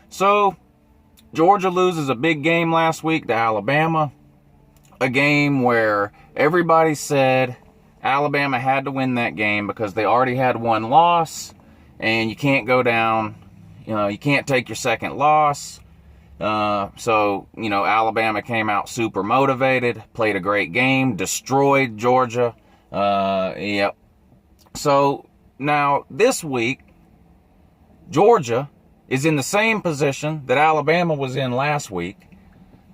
So, Georgia loses a big game last week to Alabama. A game where everybody said Alabama had to win that game because they already had one loss, and you can't go down, you can't take your second loss. So, Alabama came out super motivated, played a great game, destroyed Georgia. Yep. So, now this week, Georgia is in the same position that Alabama was in last week,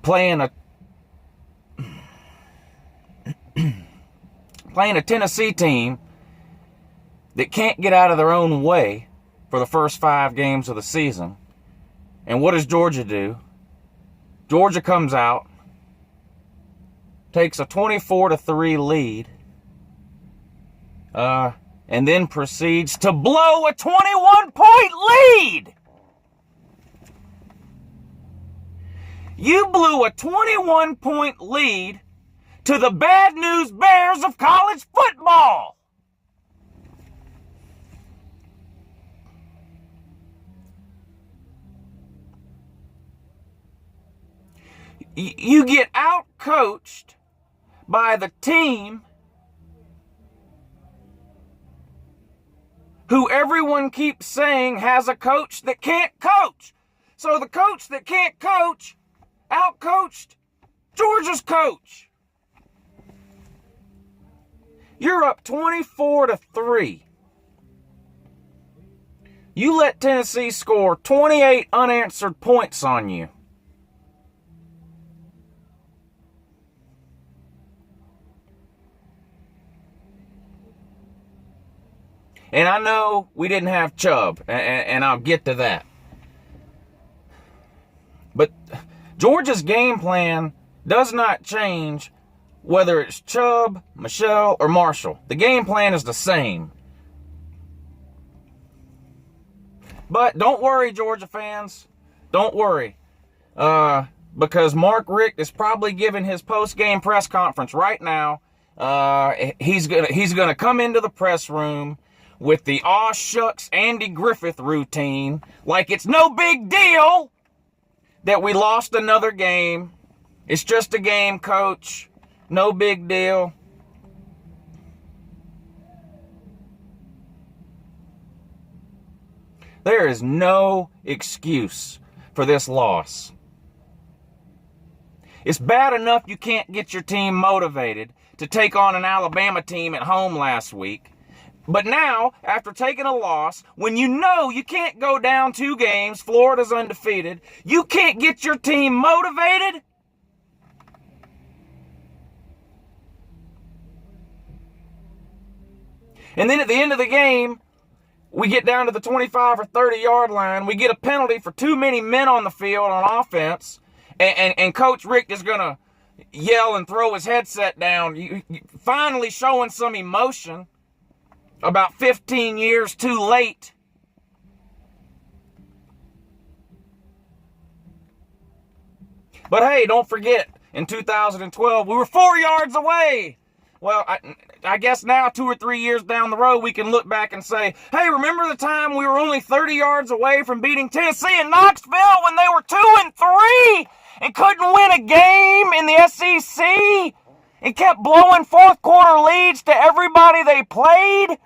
playing a Tennessee team that can't get out of their own way for the first 5 games of the season. And what does Georgia do? Georgia comes out, takes a 24-3 lead, and then proceeds to blow a 21-point lead. You blew a 21-point lead to the bad news bears of college football. You get out-coached by the team who everyone keeps saying has a coach that can't coach. So the coach that can't coach out-coached Georgia's coach. You're up 24-3. You let Tennessee score 28 unanswered points on you. And I know we didn't have Chubb, and I'll get to that. But Georgia's game plan does not change whether it's Chubb, Michelle, or Marshall. The game plan is the same. But don't worry, Georgia fans. Don't worry. Because Mark Richt is probably giving his post-game press conference right now. He's gonna come into the press room with the aw shucks Andy Griffith routine, like it's no big deal that we lost another game. It's just a game, coach. No big deal. There is no excuse for this loss. It's bad enough you can't get your team motivated to take on an Alabama team at home last week. But now, after taking a loss, when you know you can't go down 2 games, Florida's undefeated, you can't get your team motivated? And then at the end of the game, we get down to the 25 or 30 yard line. We get a penalty for too many men on the field on offense. And Coach Richt is going to yell and throw his headset down, finally showing some emotion about 15 years too late. But hey, don't forget, in 2012, we were 4 yards away. Well, I guess now 2 or 3 years down the road, we can look back and say, hey, remember the time we were only 30 yards away from beating Tennessee in Knoxville when they were 2-3 and couldn't win a game in the SEC and kept blowing fourth quarter leads to everybody they played?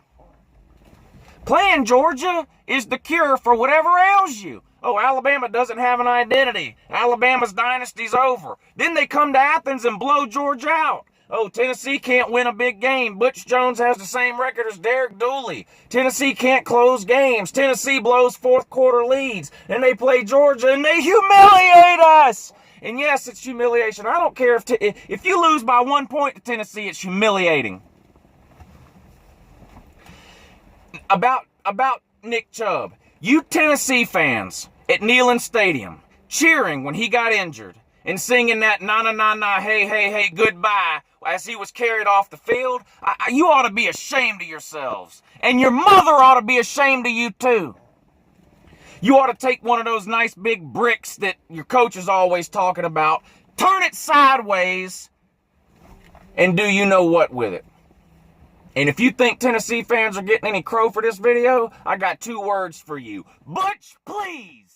Playing Georgia is the cure for whatever ails you. Oh, Alabama doesn't have an identity. Alabama's dynasty's over. Then they come to Athens and blow Georgia out. Oh, Tennessee can't win a big game. Butch Jones has the same record as Derek Dooley. Tennessee can't close games. Tennessee blows fourth quarter leads. And they play Georgia and they humiliate us. And yes, it's humiliation. I don't care if you lose by 1 point to Tennessee, it's humiliating. About Nick Chubb. You Tennessee fans at Neyland Stadium cheering when he got injured and singing that na-na-na-na, hey, goodbye as he was carried off the field, you ought to be ashamed of yourselves. And your mother ought to be ashamed of you too. You ought to take one of those nice big bricks that your coach is always talking about, turn it sideways, and do you know what with it. And if you think Tennessee fans are getting any crow for this video, I got 2 words for you. Butch, please!